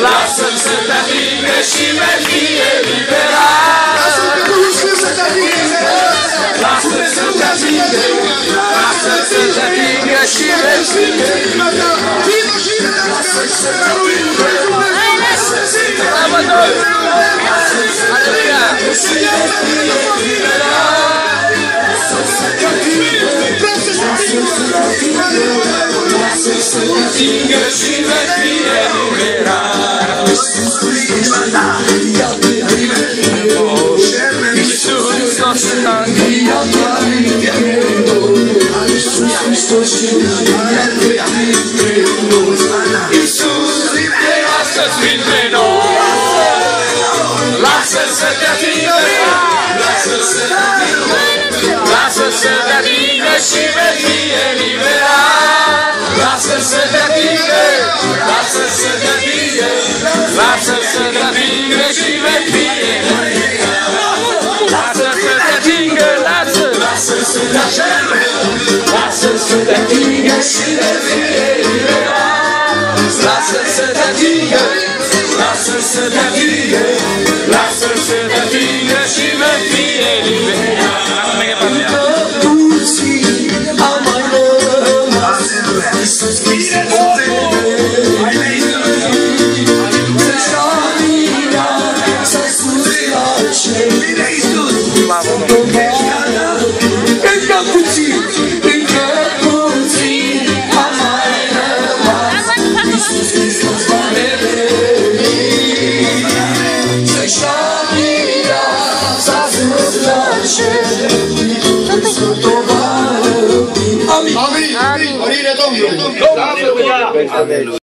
Lasă-l să te atingă și vei fi eliberat. Lasă-l să te atingă, lasă-l să te atingă, lasă-l să te atingă și vei fi eliberat. Lasă-l să te atingă, lasă-l să te atingă, lasă-l să te atingă și vei fi eliberat. Lasă-l să te atingă, lasă-l să te atingă, lasă-l să te atingă și vei fi eliberat. Lasă-ți printre noi, lasă-l să te atingă, lasă-l să te atingă, lasă-l să te atingă și vei fi eliberat. Lasă-l să te atingă, lasă-l să te atingă, lasă-l să te atingă și vei fi eliberat. Lasă-l să te atingă, lasă-l să te atingă, lasă-l să te atingă și vei fi eliberat. Lasă-l să te atingă, lasă-l să te atingă, lasă-l să te atingă și vei fi eliberat. Amin. Amin. Amin. Amin.